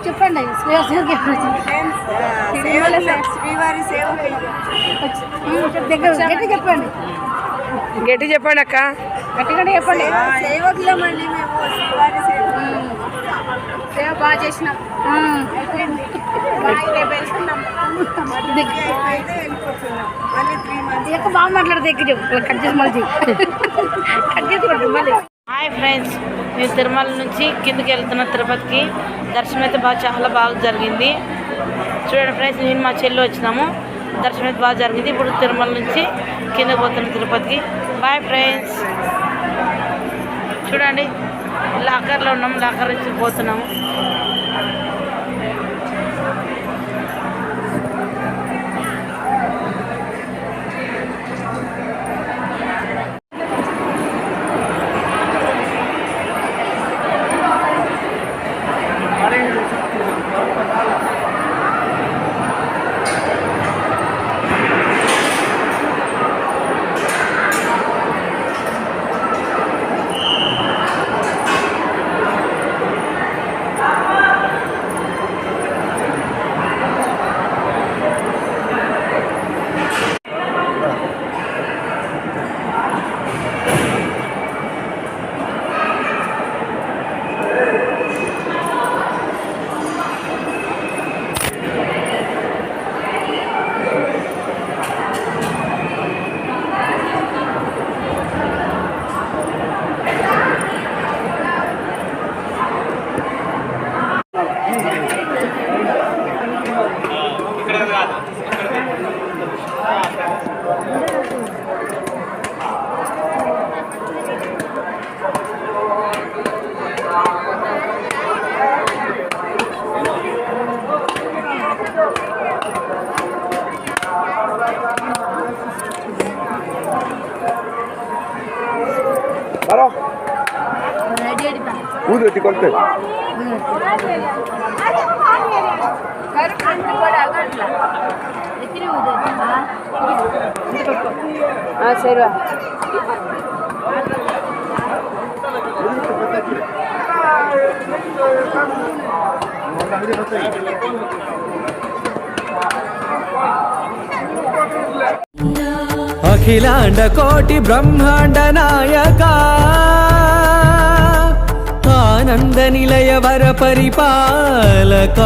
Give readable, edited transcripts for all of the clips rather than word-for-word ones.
చెప్పండి శ్రీవారి సేవ గట్టి చెప్పండి గట్టి చెప్పండి అక్క గట్టిగా చెప్పండి సేవకులమండి మేము శ్రీవారి సేవ బాగా చేసినాం బాగా మాట్లాడితే ఎక్కి చెప్పు కట్ చేసి మళ్ళీ కట్ చేసుకోండి మళ్ళీ. హాయ్ ఫ్రెండ్స్, మేము తిరుమల నుంచి కిందకి వెళ్తున్న తిరుపతికి. దర్శనం అయితే చాలా బాగా జరిగింది. చూడండి ఫ్రెండ్స్, నేను మా చెల్లి వచ్చినాము. దర్శనం అయితే బాగా జరిగింది. ఇప్పుడు తిరుమల నుంచి కిందకి పోతున్నాం తిరుపతికి. Bye friends. చూడండి, లాకర్లో ఉన్నాము, లాకర్ నుంచి పోతున్నాము. ಊದತಿ ಕೊಡ್ತೆ ಸರಿ అఖిలాండ కోటి బ్రహ్మాండ నాయక ఆనంద నిలయ వర పరిపాలక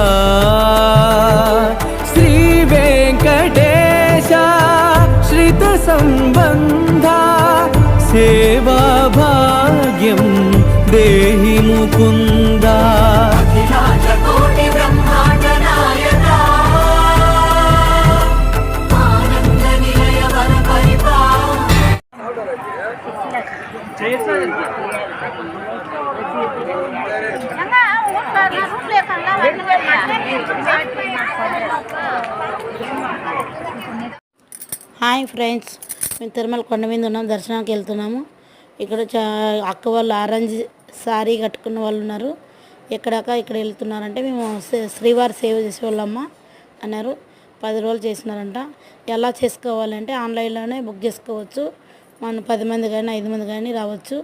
శ్రీ వెంకటేశ శ్రిత సంబంధ సేవా భాగ్యం దేహి ముకుంద. హాయ్ ఫ్రెండ్స్, మేము తిరుమల కొండ మీద ఉన్నాం, దర్శనానికి వెళ్తున్నాము. ఇక్కడ అక్క వాళ్ళు ఆరెంజ్ శారీ కట్టుకున్న వాళ్ళు ఉన్నారు. ఇక్కడ వెళ్తున్నారంటే మేము శ్రీవారి సేవ చేసేవాళ్ళమ్మ అన్నారు. 10 రోజులు చేసినారంట. ఎలా చేసుకోవాలంటే ఆన్లైన్లోనే బుక్ చేసుకోవచ్చు. మనం 10 మంది కానీ 5 మంది కానీ రావచ్చు.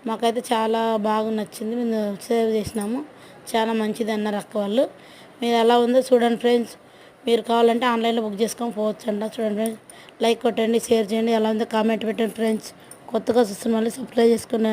మాకైతే చాలా బాగా నచ్చింది. మేము సేవ చేసినాము, చాలా మంచిది అన్నారు అక్క వాళ్ళు. మీరు ఎలా ఉందో చూడండి ఫ్రెండ్స్. మీరు కావాలంటే ఆన్లైన్లో బుక్ చేసుకొని పోవచ్చు అంట. చూడండి ఫ్రెండ్స్, లైక్ కొట్టండి, షేర్ చేయండి, ఎలా ఉందో కామెంట్ పెట్టండి ఫ్రెండ్స్. కొత్తగా చూస్తున్న వాళ్ళు సబ్స్క్రైబ్ చేసుకుని